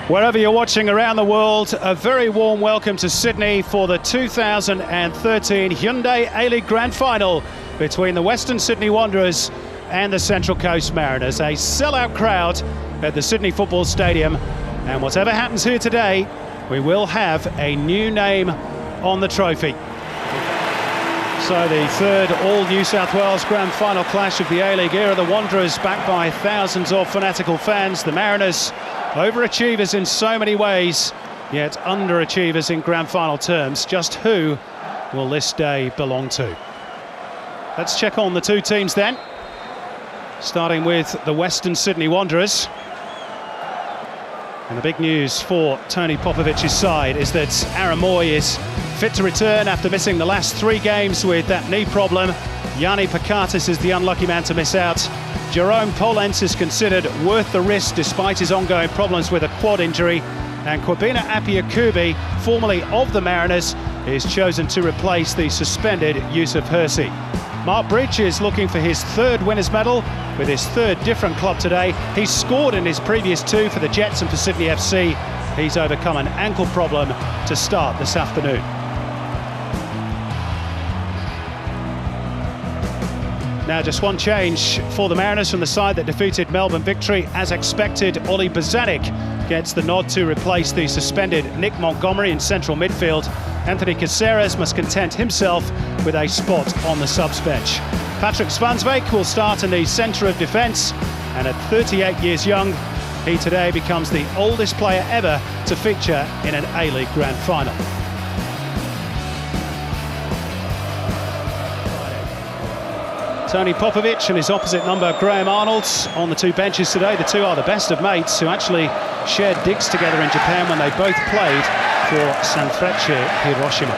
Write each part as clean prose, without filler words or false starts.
Wherever you're watching around the world, a very warm welcome to Sydney for the 2013 Hyundai A-League Grand Final between the Western Sydney Wanderers and the Central Coast Mariners. A sellout crowd at the Sydney Football Stadium, and whatever happens here today, we will have a new name on the trophy. So the third all-New South Wales Grand Final clash of the A-League era. The Wanderers backed by thousands of fanatical fans. The Mariners, overachievers in so many ways, yet underachievers in Grand Final terms. Just who will this day belong to? Let's check on the two teams then. Starting with the Western Sydney Wanderers. And the big news for Tony Popovic's side is that Aaron Mooy is fit to return after missing the last 3 games with that knee problem. Yanni Pakatis is the unlucky man to miss out. Jerome Polens is considered worth the risk despite his ongoing problems with a quad injury. And Kwabena Appiah-Kubi, formerly of the Mariners, is chosen to replace the suspended Yusuf Hersey. Mark Bridge is looking for his 3rd winners' medal with his 3rd different club today. He's scored in his previous 2 for the Jets and for Sydney FC. He's overcome an ankle problem to start this afternoon. Now just one change for the Mariners from the side that defeated Melbourne Victory. As expected, Oli Bozanic gets the nod to replace the suspended Nick Montgomery in central midfield. Anthony Caceres must content himself with a spot on the subs bench. Patrick Svansbeek will start in the centre of defence, and at 38 years young, he today becomes the oldest player ever to feature in an A-League Grand Final. Tony Popovic and his opposite number, Graham Arnold, on the 2 benches today. The 2 are the best of mates who actually shared digs together in Japan when they both played for Sanfrecce Hiroshima.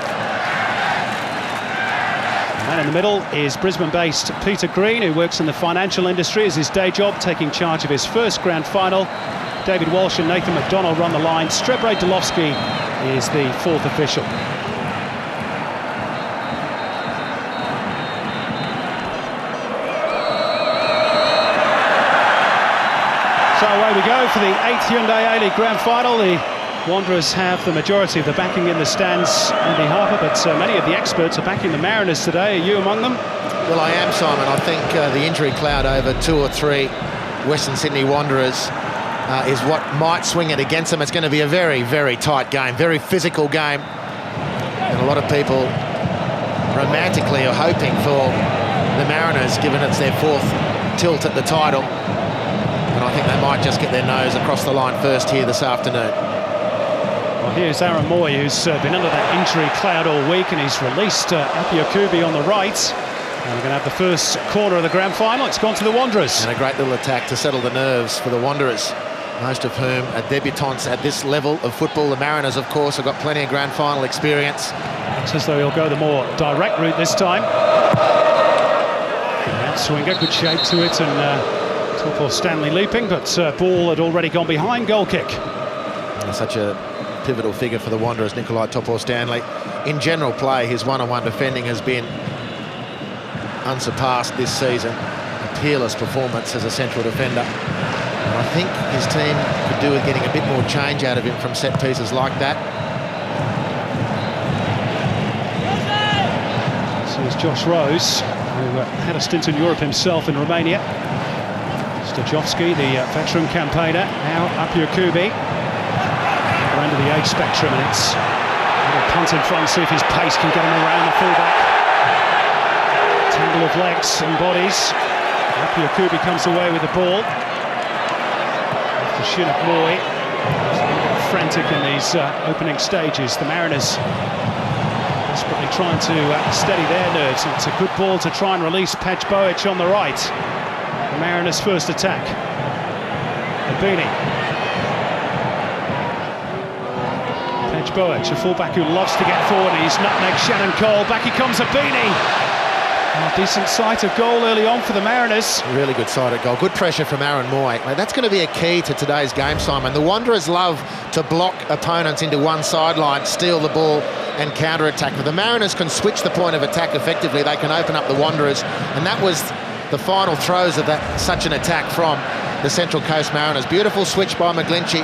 And in the middle is Brisbane-based Peter Green, who works in the financial industry as his day job, taking charge of his first Grand Final. David Walsh and Nathan McDonald run the line. Strebre Delovsky is the 4th official. So away we go for the 8th Hyundai A-League Grand Final. The Wanderers have the majority of the backing in the stands, Andy Harper, but many of the experts are backing the Mariners today. Are you among them? Well, I am, Simon. I think the injury cloud over 2 or 3 Western Sydney Wanderers is what might swing it against them. It's going to be a very, very tight game, very physical game. And a lot of people romantically are hoping for the Mariners, given it's their 4th tilt at the title. And I think they might just get their nose across the line first here this afternoon. Well, here's Aaron Mooy, who's been under that injury cloud all week, and he's released Appiah-Kubi on the right. And we're going to have the first corner of the Grand Final. It's gone to the Wanderers. And a great little attack to settle the nerves for the Wanderers, most of whom are debutants at this level of football. The Mariners, of course, have got plenty of Grand Final experience. Looks as though he'll go the more direct route this time. Outswinger, good shape to it, and top for Stanley leaping, but ball had already gone behind. Goal kick. Such a pivotal figure for the Wanderers, Nikolai Topor-Stanley. In general play, his one-on-one defending has been unsurpassed this season. A peerless performance as a central defender. And I think his team could do with getting a bit more change out of him from set pieces like that. So is Josh Rose, who had a stint in Europe himself in Romania. Stojovski, the veteran campaigner, now Appiah-Kubi. Under the age spectrum, and it's a little punt in front, see if his pace can get him around the fullback. Tangle of legs and bodies. Appiah-Kubi comes away with the ball. After Shinuk Mooy, a bit frantic in these opening stages. The Mariners desperately trying to steady their nerves. It's a good ball to try and release Pej Bojic on the right. The Mariners' first attack. Abini. Pej Bojic, a fullback who loves to get forward. He's nutmegged Shannon Cole. Back he comes, Abini. A decent sight of goal early on for the Mariners. Really good sight of goal. Good pressure from Aaron Mooy. That's going to be a key to today's game, Simon. The Wanderers love to block opponents into one sideline, steal the ball and counter-attack. If the Mariners can switch the point of attack effectively, they can open up the Wanderers. And that was the final throws of such an attack from the Central Coast Mariners. Beautiful switch by McGlinchey.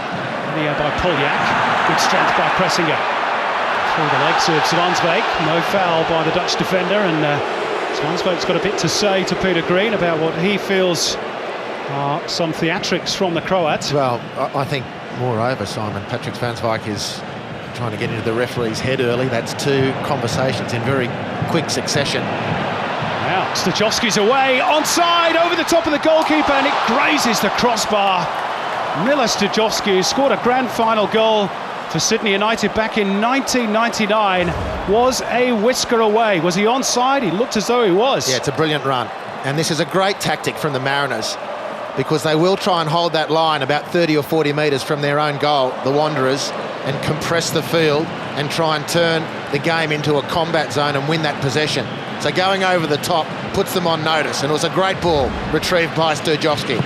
There by Poljak. Good strength by Kressinger. Through the legs of Zwansbeek. No foul by the Dutch defender, and Zwansbeek's got a bit to say to Peter Green about what he feels are some theatrics from the Croat. Well, I think moreover, Simon, Patrick Zwansbeek is trying to get into the referee's head early. That's two conversations in very quick succession. Now, Stajovski's away, onside, over the top of the goalkeeper, and it grazes the crossbar. Miller Stajovski, who scored a grand final goal for Sydney United back in 1999, was a whisker away. Was he onside? He looked as though he was. Yeah, it's a brilliant run. And this is a great tactic from the Mariners, because they will try and hold that line about 30 or 40 metres from their own goal, the Wanderers, and compress the field and try and turn the game into a combat zone and win that possession. So going over the top puts them on notice, and it was a great ball retrieved by Stajovski.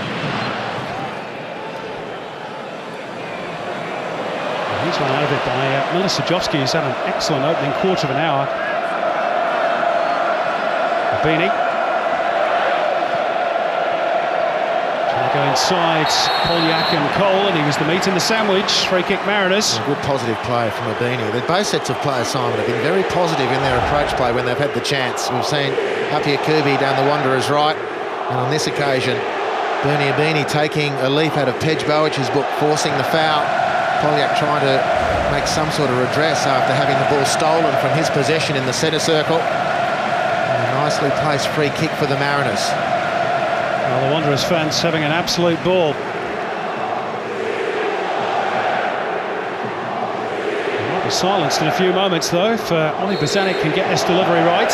He's run out of it by Miller Stajovski, who's had an excellent opening quarter of an hour. Beanie. Trying to go inside Poljak and Cole, and he was the meat in the sandwich. Free kick Mariners. A good positive play from Abini. Both sets of players, Simon, have been very positive in their approach play when they've had the chance. We've seen Apia Kirby down the Wanderers' right, and on this occasion, Bernie Abini taking a leaf out of Pej Bowic's book, forcing the foul. Poljak trying to make some sort of redress after having the ball stolen from his possession in the centre circle. And a nicely placed free kick for the Mariners. Well, the Wanderers fans having an absolute ball. He might be silenced in a few moments, though, if Ollie Bozanic can get this delivery right.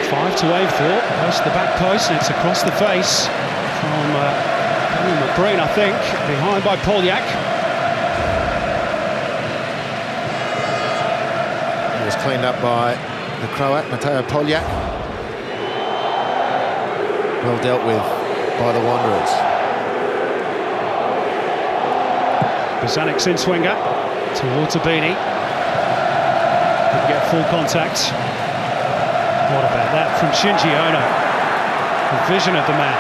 5 to aim for, close to the back post, and it's across the face from McBreen, I think, behind by Poljak. It was cleaned up by the Croat, Mateo Poljak. Well dealt with by the Wanderers. Bozanic's in swinger towards Abini. Couldn't get full contact. What about that from Shinji Ono? The vision of the man.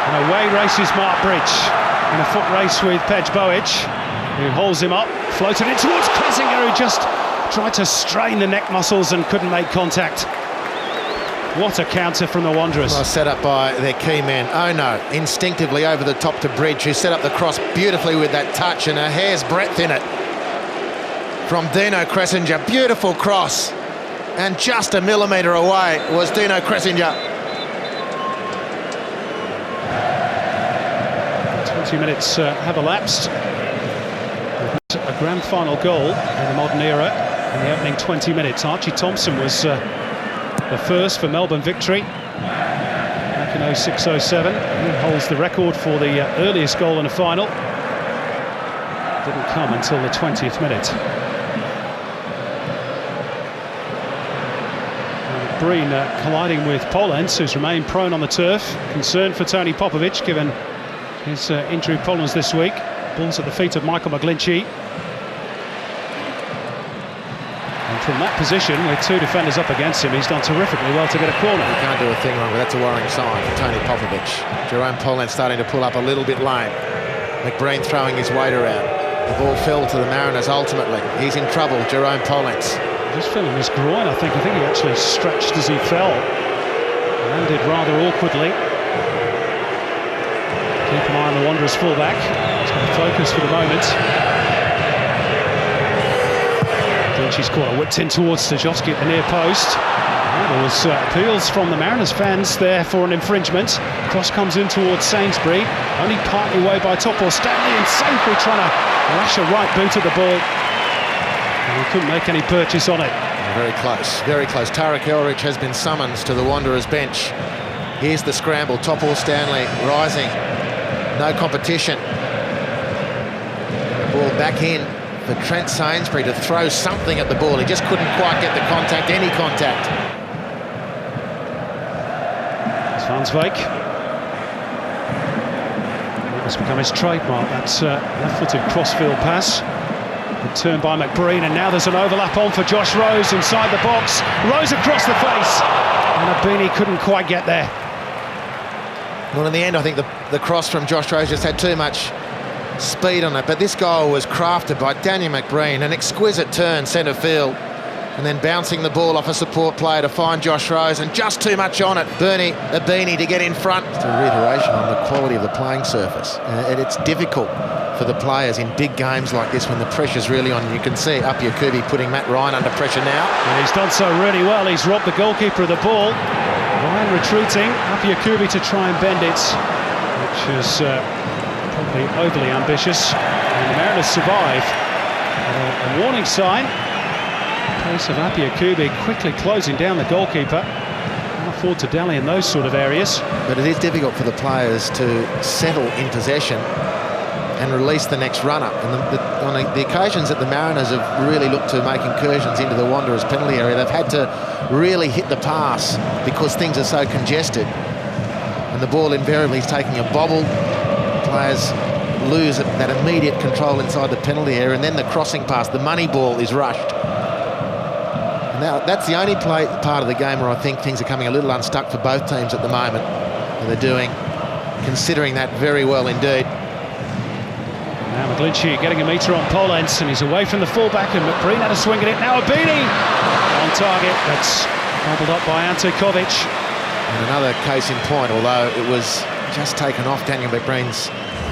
And away races Mark Bridge in a foot race with Pej Bowic, who holds him up, floated in towards Kressinger, who just tried to strain the neck muscles and couldn't make contact. What a counter from the Wanderers. Well, set up by their key man. Oh no, instinctively over the top to Bridge, who set up the cross beautifully with that touch and a hair's breadth in it. From Dino Kressinger, beautiful cross. And just a millimetre away was Dino Kressinger. 20 minutes have elapsed. A grand final goal in the modern era in the opening 20 minutes. Archie Thompson was the first for Melbourne victory back in 06-07. He holds the record for the earliest goal in a final. Didn't come until the 20th minute. Breen colliding with Polens, who's remained prone on the turf. Concern for Tony Popovic, given his injury problems this week. Ball's at the feet of Michael McGlinchey. And from that position, with two defenders up against him, he's done terrifically well to get a corner. He can't do a thing wrong, but that's a worrying sign for Tony Popovic. Jerome Polens starting to pull up a little bit lame. McBreen throwing his weight around. The ball fell to the Mariners ultimately. He's in trouble, Jerome Polens. Just feeling his groin, I think. I think he actually stretched as he fell. Landed rather awkwardly. Keep an eye on the Wanderers fullback. He's got to focus for the moment. Lynch's corner whipped in towards Stajovski at the near post. There was appeals from the Mariners fans there for an infringement. Cross comes in towards Sainsbury, only partly away by Topor Stanley, and Sainsbury trying to lash a right boot at the ball. And he couldn't make any purchase on it. Very close, very close. Tarek Elrich has been summoned to the Wanderers bench. Here's the scramble, Topor Stanley rising. No competition. Ball back in for Trent Sainsbury to throw something at the ball. He just couldn't quite get the contact, any contact. Zwansbeek. It's become his trademark, that left-footed crossfield pass. Good turn by McBreen, and now there's an overlap on for Josh Rose inside the box. Rose across the face, and Abini couldn't quite get there. Well, in the end, I think the cross from Josh Rose just had too much speed on it, but this goal was crafted by Daniel McBreen, an exquisite turn centre field, and then bouncing the ball off a support player to find Josh Rose, and just too much on it. Bernie Abini to get in front. Just a reiteration on the quality of the playing surface. And it's difficult for the players in big games like this when the pressure's really on. You can see Apia Kubi putting Matt Ryan under pressure now. And he's done so really well. He's robbed the goalkeeper of the ball. Ryan retreating, Apia Kubi to try and bend it, which is probably overly ambitious. And the Mariners survive. A warning sign. Pace of Apia Kubi quickly closing down the goalkeeper. Can't afford to dally in those sort of areas. But it is difficult for the players to settle in possession and release the next runner. And on the occasions that the Mariners have really looked to make incursions into the Wanderers penalty area, they've had to really hit the pass because things are so congested. And the ball invariably is taking a bobble. Players lose that immediate control inside the penalty area, and then the crossing pass, the money ball, is rushed. And now that's the only part of the game where I think things are coming a little unstuck for both teams at the moment. And they're considering that very well indeed. Now McGlinchey getting a metre on Pollens, and he's away from the fullback, and McBreen had a swing at it. Now Abini on target. That's gobbled up by Ante Kovic. And another case in point, although it was just taken off Daniel McBreen's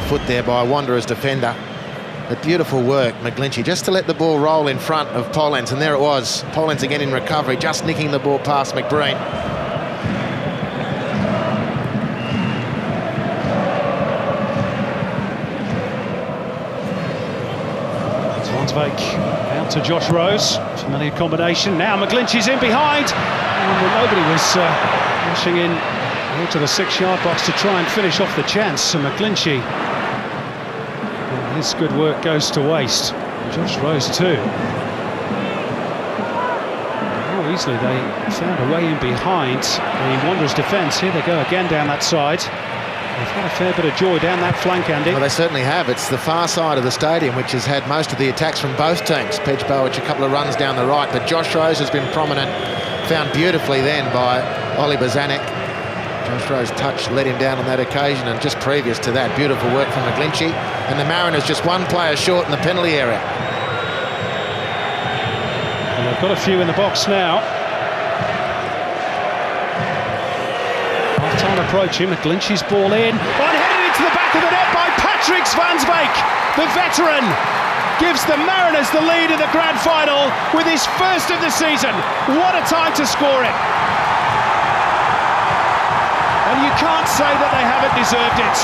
foot there by a Wanderers defender. But beautiful work, McGlinchey, just to let the ball roll in front of Pollens, and there it was. Pollens again in recovery, just nicking the ball past McBreen. Out to Josh Rose, familiar combination. Now McGlinchey's in behind, and nobody was rushing in into the 6-yard box to try and finish off the chance. So McGlinchey, his good work goes to waste. And Josh Rose too. How easily they found a way in behind the Wanderers defence. Here they go again down that side. They've had a fair bit of joy down that flank, Andy. Well, they certainly have. It's the far side of the stadium which has had most of the attacks from both teams. Pej Bowic a couple of runs down the right, but Josh Rose has been prominent, found beautifully then by Oli Bazanek. Josh Rose touch let him down on that occasion, and just previous to that, beautiful work from McGlinchey. And the Mariners just one player short in the penalty area. And they've got a few in the box now. Half-time approaching, McGlinchey's ball in. And headed into the back of the net by Patrick Svansbeek. The veteran gives the Mariners the lead in the grand final with his first of the season. What a time to score it. And you can't say that they haven't deserved it.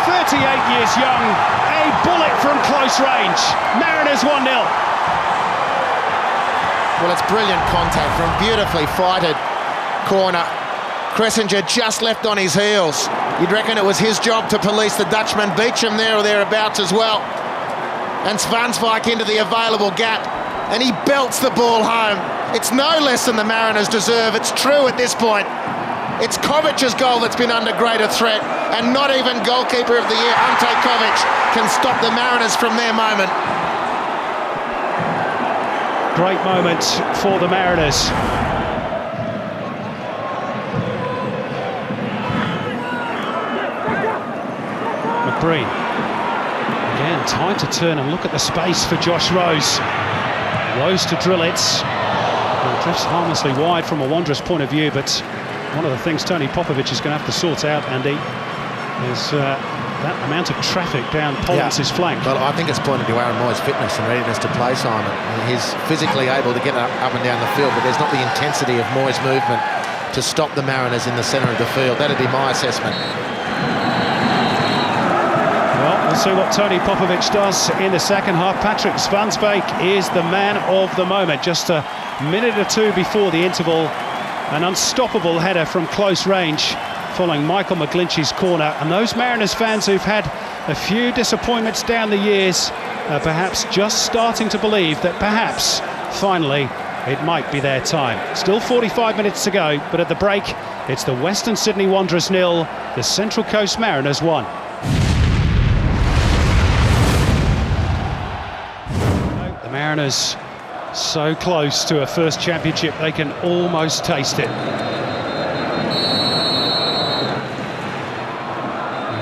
38 years young, a bullet from close range. Mariners 1-0. Well, it's brilliant contact from beautifully fighted corner. Cressinger just left on his heels. You'd reckon it was his job to police the Dutchman. Beecham there or thereabouts as well. And Svansbeek into the available gap. And he belts the ball home. It's no less than the Mariners deserve. It's true at this point. It's Kovic's goal that's been under greater threat. And not even goalkeeper of the year, Ante Kovic, can stop the Mariners from their moment. Great moment for the Mariners. McBreen. Again, time to turn and look at the space for Josh Rose. Rose to drill it. Well, drifts harmlessly wide from a Wanderers point of view, but one of the things Tony Popovic is going to have to sort out, Andy, is that amount of traffic down Pollens' flank. Well, I think it's pointed to Aaron Moore's fitness and readiness to play, Simon. He's physically able to get up and down the field, but there's not the intensity of Moore's movement to stop the Mariners in the centre of the field. That'd be my assessment. Well, we'll see what Tony Popovic does in the second half. Patrick Svansbeek is the man of the moment. Just a minute or two before the interval, an unstoppable header from close range following Michael McGlinchey's corner. And those Mariners fans who've had a few disappointments down the years are perhaps just starting to believe that perhaps, finally, it might be their time. Still 45 minutes to go, but at the break, it's the Western Sydney Wanderers 0, the Central Coast Mariners 1. The Mariners so close to a first championship, they can almost taste it.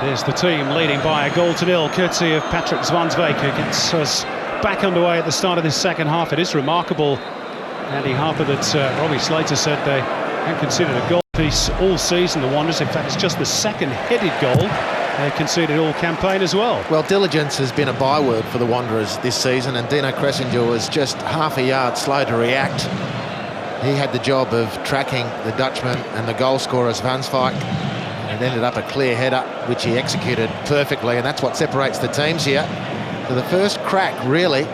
There's the team leading by a 1-0, courtesy of Patrick Zwansbeek, who gets us back underway at the start of this second half. It is remarkable, Andy Harper, that Robbie Slater said they haven't conceded a goal piece all season, the Wanderers. In fact, it's just the second headed goal they conceded all campaign as well. Well, diligence has been a byword for the Wanderers this season, and Dino Kressinger was just half a yard slow to react. He had the job of tracking the Dutchman and the goal scorer Zwansbeek, and it ended up a clear header, which he executed perfectly, and that's what separates the teams here. So the first crack, really,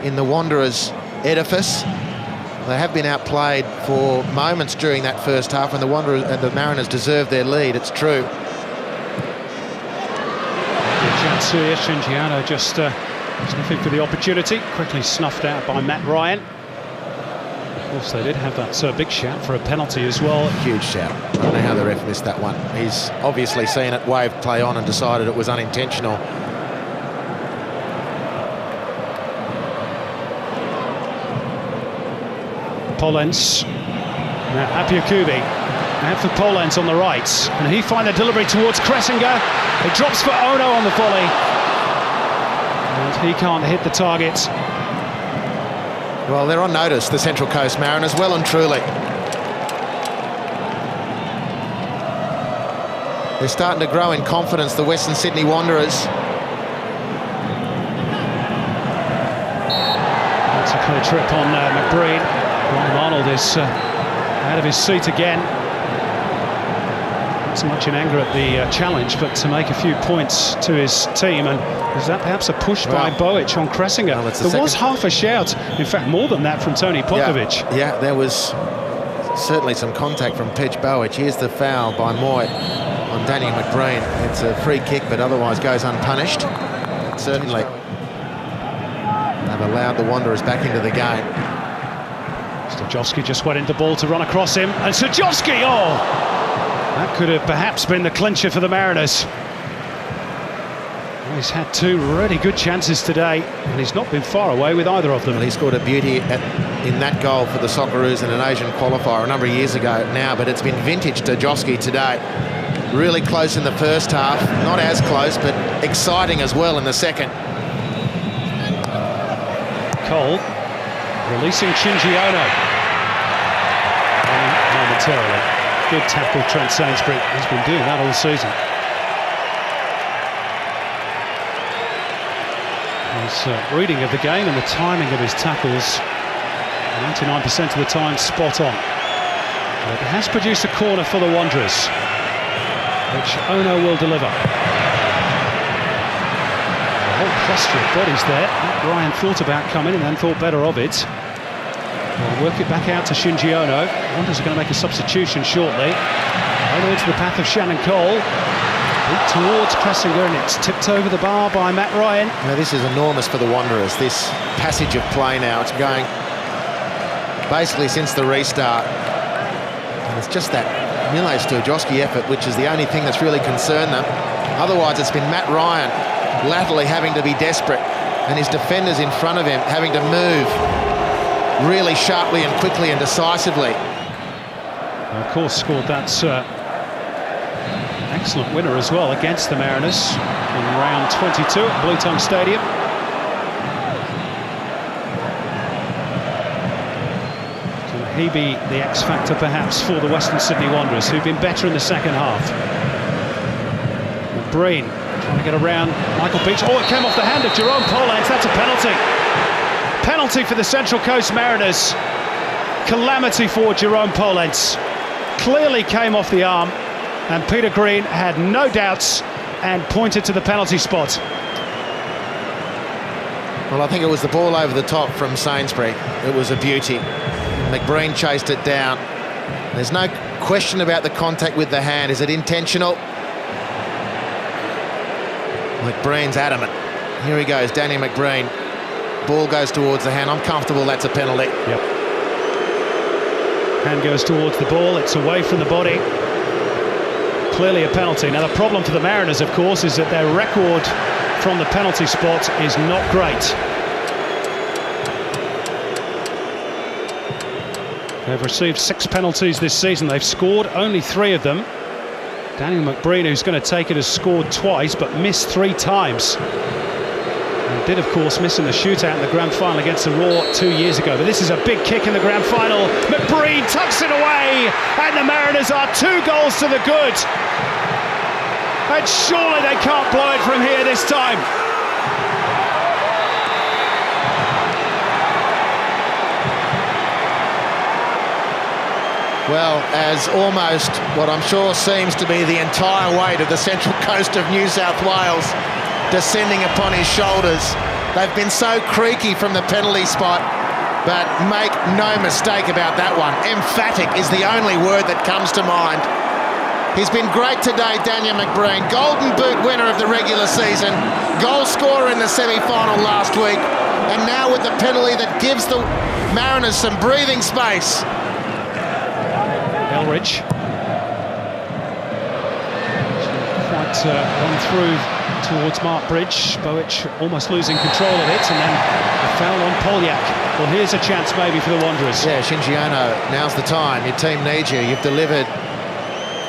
in the Wanderers' edifice. They have been outplayed for moments during that first half, and the Wanderers and the Mariners deserved their lead, it's true. Jansuya Shinjiano just sniffing for the opportunity, quickly snuffed out by Matt Ryan. Of course, they did have that big shout for a penalty as well. Huge shout. I don't know how the ref missed that one. He's obviously seen it, waved play on and decided it was unintentional. Polens, now Apiakubi, out for Polens on the right, and he finds the delivery towards Kressinger. It drops for Ono on the volley, and he can't hit the target. Well, they're on notice, the Central Coast Mariners, well and truly. They're starting to grow in confidence, the Western Sydney Wanderers. That's a clear trip on McBreen. Ron Arnold is out of his seat again. Not so much in anger at the challenge, but to make a few points to his team. And is that perhaps a push by Bojic on Kressinger? Well, there was half a shout, in fact more than that, from Tony Popovic. Yeah, there was certainly some contact from Pej Bojic. Here's the foul by Moy on Danny McBreen. It's a free kick, but otherwise goes unpunished. Certainly they've allowed the Wanderers back into the game. Stojowski just went into the ball to run across him, and Stojowski, that could have perhaps been the clincher for the Mariners. Well, he's had two really good chances today, and he's not been far away with either of them. Well, he scored a beauty in that goal for the Socceroos in an Asian qualifier a number of years ago now, but it's been vintage Stojowski today. Really close in the first half, not as close, but exciting as well in the second. Cole releasing Shinji-Ono momentarily. Good tackle, Trent Sainsbury. He's been doing that all season. His reading of the game and the timing of his tackles, 99% of the time spot on. But it has produced a corner for the Wanderers, which Ono will deliver. A whole cluster of bodies there. Ryan thought about coming and then thought better of it. We'll work it back out to Shinji-Ono. Wanderers are going to make a substitution shortly. Ono into the path of Shannon Cole. Beat towards Kressinger, and it's tipped over the bar by Matt Ryan. Now this is enormous for the Wanderers, this passage of play now. It's going basically since the restart. And it's just that Mile Stojowski effort, which is the only thing that's really concerned them. Otherwise, it's been Matt Ryan laterally having to be desperate, and his defenders in front of him having to move really sharply and quickly and decisively. And of course, scored that excellent winner as well against the Mariners in round 22 at Blue Tongue Stadium. Can he be the X factor perhaps for the Western Sydney Wanderers, who've been better in the second half? McBreen trying to get around Michael Beach. Oh, it came off the hand of Jerome Polens. That's a penalty. Penalty for the Central Coast Mariners. Calamity for Jerome Polens. Clearly came off the arm, and Peter Green had no doubts and pointed to the penalty spot. Well, I think it was the ball over the top from Sainsbury. It was a beauty. McBreen chased it down. There's no question about the contact with the hand. Is it intentional? McBreen's adamant. Here he goes, Danny McBreen. Ball goes towards the hand. I'm comfortable that's a penalty. Yep. Hand goes towards the ball. It's away from the body. Clearly a penalty. Now the problem for the Mariners, of course, is that their record from the penalty spot is not great. They've received 6 penalties this season. They've scored only 3 of them. Daniel McBreen, who's going to take it, has scored twice but missed 3 times. And did, of course, miss in the shootout in the grand final against the Raw 2 years ago. But this is a big kick in the grand final. McBreen tucks it away, and the Mariners are 2 goals to the good. And surely they can't blow it from here this time. Well, as almost what I'm sure seems to be the entire weight of the central coast of New South Wales descending upon his shoulders. They've been so creaky from the penalty spot, but make no mistake about that one. Emphatic is the only word that comes to mind. He's been great today, Daniel McBreen. Golden Boot winner of the regular season, goal scorer in the semi-final last week, and now with the penalty that gives the Mariners some breathing space. Elridge. Quite run through towards Mark Bridge. Bowick almost losing control of it, and then a foul on Polyak. Well, here's a chance maybe for the Wanderers. Yeah, Shinji Ono, now's the time. Your team needs you. You've delivered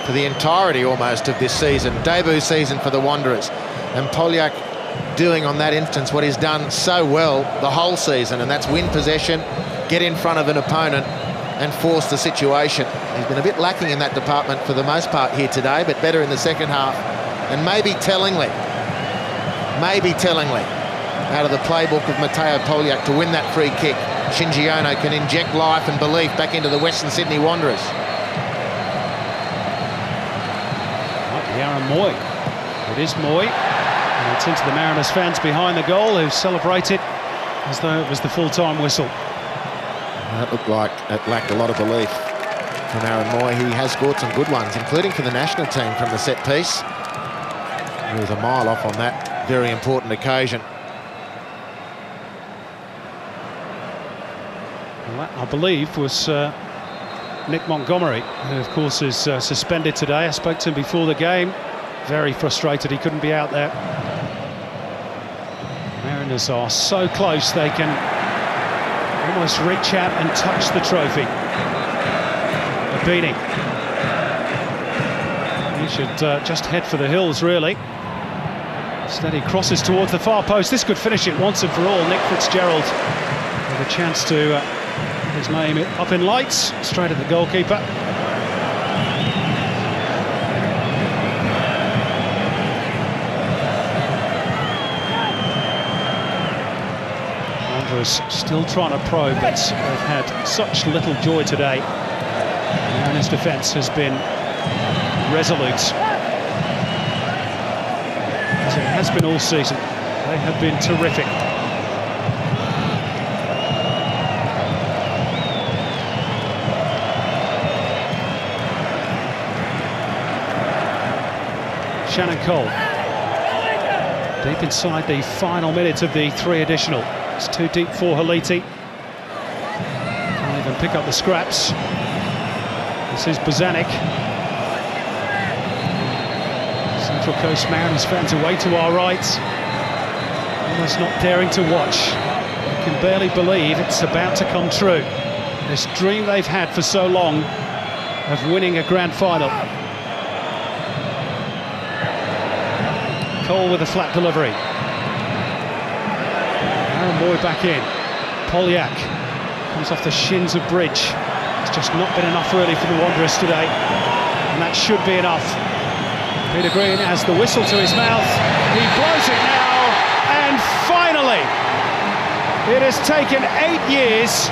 for the entirety almost of this season. Debut season for the Wanderers. And Polyak doing on that instance what he's done so well the whole season, and that's win possession, get in front of an opponent and force the situation. He's been a bit lacking in that department for the most part here today, but better in the second half. And maybe tellingly, out of the playbook of Matteo Polyak to win that free kick, Shinji Ono can inject life and belief back into the Western Sydney Wanderers. Might be Aaron Moy. It is Moy. And it's into the Mariners fans behind the goal, who celebrated as though it was the full-time whistle. That looked like it lacked a lot of belief from Aaron Moy. He has scored some good ones, including for the national team from the set piece. He was a mile off on that very important occasion. Well, that, I believe, was Nick Montgomery, who of course is suspended today. I spoke to him before the game. Very frustrated he couldn't be out there. Mariners are so close they can almost reach out and touch the trophy. A beating. He should just head for the hills, really. Instead he crosses towards the far post. This could finish it once and for all. Nick Fitzgerald with a chance to get his name up in lights, straight at the goalkeeper. Still trying to probe, but they've had such little joy today. The Mariners' defence has been resolute, as it has been all season. They have been terrific. Shannon Cole, deep inside the final minutes of the 3 additional. It's too deep for Haliti. Can't even pick up the scraps. This is Bozanic. Central Coast Mariners fans away to our right. Almost not daring to watch. You can barely believe it's about to come true. This dream they've had for so long of winning a grand final. Cole with a flat delivery. Moy back in. Polyak comes off the shins of Bridge. It's just not been enough really for the Wanderers today, and that should be enough. Peter Green has the whistle to his mouth. He blows it now, and finally it has taken 8 years,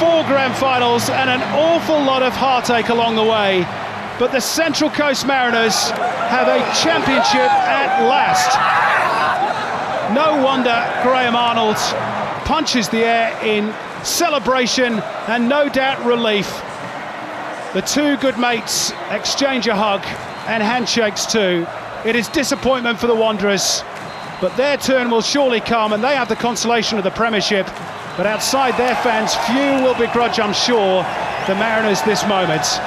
4 grand finals and an awful lot of heartache along the way, but the Central Coast Mariners have a championship at last. No wonder Graham Arnold punches the air in celebration and no doubt relief. The 2 good mates exchange a hug and handshakes too. It is disappointment for the Wanderers, but their turn will surely come, and they have the consolation of the Premiership. But outside their fans, few will begrudge, I'm sure, the Mariners this moment.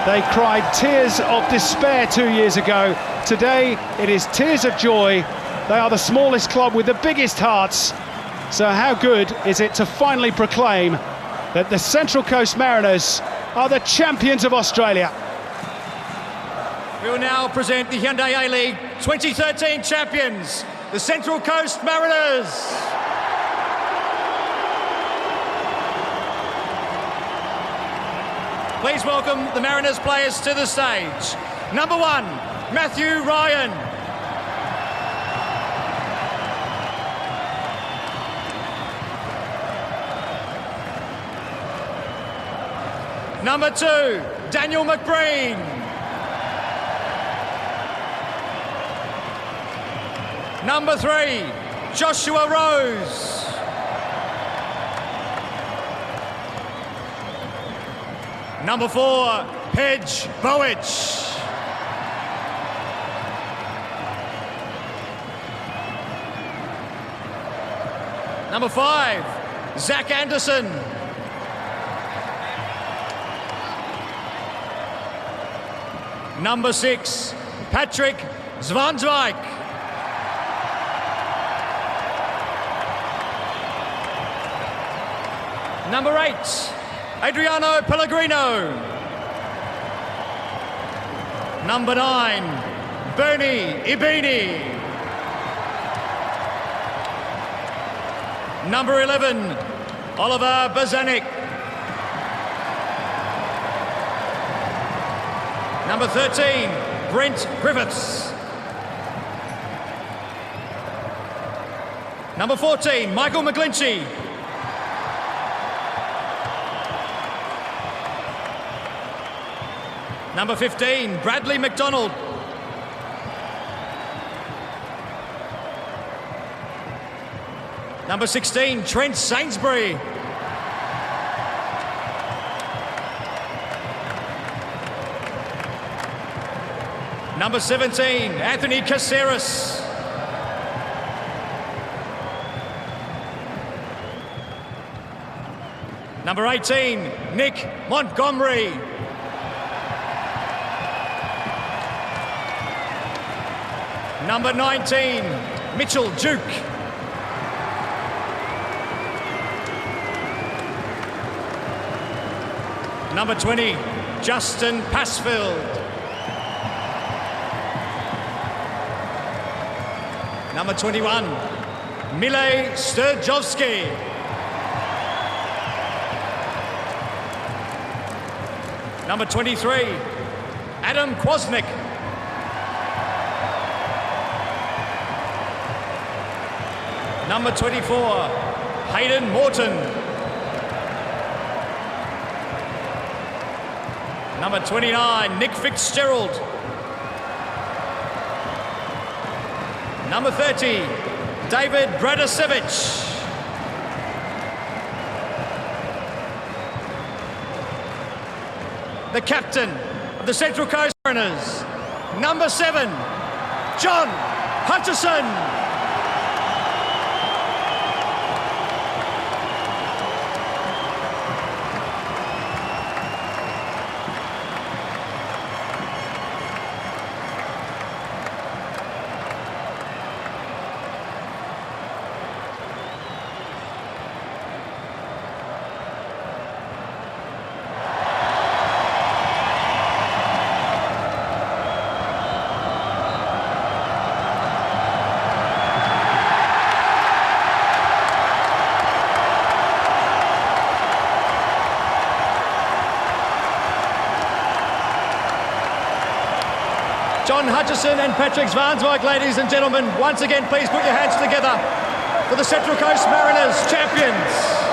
They cried tears of despair 2 years ago. Today, it is tears of joy. They are the smallest club with the biggest hearts. So how good is it to finally proclaim that the Central Coast Mariners are the champions of Australia? We will now present the Hyundai A-League 2013 champions, the Central Coast Mariners. Please welcome the Mariners players to the stage. Number 1, Matthew Ryan. Number 2, Daniel McBreen. Number 3, Joshua Rose. Number 4, Pedge Bowich. Number 5, Zach Anderson. Number 6, Patrick Zwanswijk. Number 8, Adriano Pellegrino. Number 9, Bernie Ibini. Number 11, Oliver Bazanik. Number 13, Brent Griffiths. Number 14, Michael McGlinchey. Number 15, Bradley McDonald. Number 16, Trent Sainsbury. Number 17, Anthony Caceres. Number 18, Nick Montgomery. Number 19, Mitchell Duke. Number 20, Justin Passfield. Number 21, Mile Sturjovski. Number 23, Adam Kwasnik. Number 24, Hayden Morton. Number 29, Nick Fitzgerald. Number 30, David Bradasevich. The captain of the Central Coast Mariners, number 7, John Hutchison. John Hutchison and Patrick Zwanswijk, ladies and gentlemen. Once again, please put your hands together for the Central Coast Mariners champions.